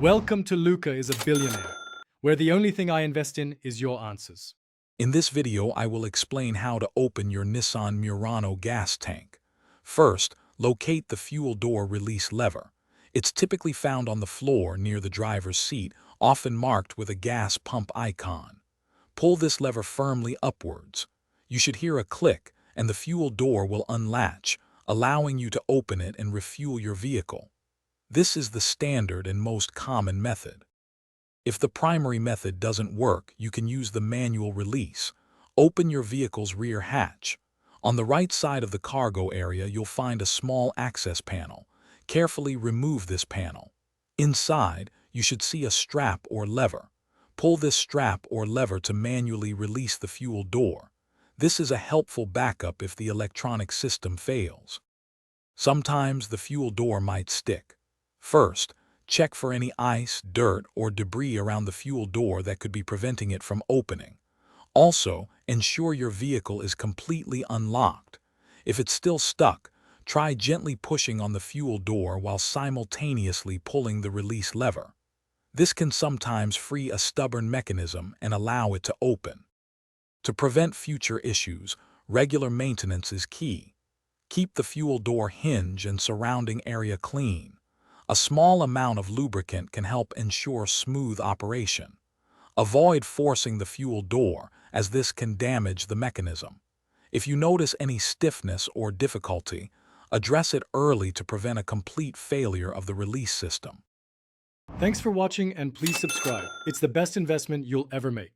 Welcome to Luca is a Billionaire, where the only thing I invest in is your answers. In this video, I will explain how to open your Nissan Murano gas tank. First, locate the fuel door release lever. It's typically found on the floor near the driver's seat, often marked with a gas pump icon. Pull this lever firmly upwards. You should hear a click, and the fuel door will unlatch, allowing you to open it and refuel your vehicle. This is the standard and most common method. If the primary method doesn't work, you can use the manual release. Open your vehicle's rear hatch. On the right side of the cargo area, you'll find a small access panel. Carefully remove this panel. Inside, you should see a strap or lever. Pull this strap or lever to manually release the fuel door. This is a helpful backup if the electronic system fails. Sometimes the fuel door might stick. First, check for any ice, dirt, or debris around the fuel door that could be preventing it from opening. Also, ensure your vehicle is completely unlocked. If it's still stuck, try gently pushing on the fuel door while simultaneously pulling the release lever. This can sometimes free a stubborn mechanism and allow it to open. To prevent future issues, regular maintenance is key. Keep the fuel door hinge and surrounding area clean. A small amount of lubricant can help ensure smooth operation. Avoid forcing the fuel door, as this can damage the mechanism. If you notice any stiffness or difficulty, address it early to prevent a complete failure of the release system. Thanks for watching and please subscribe. It's the best investment you'll ever make.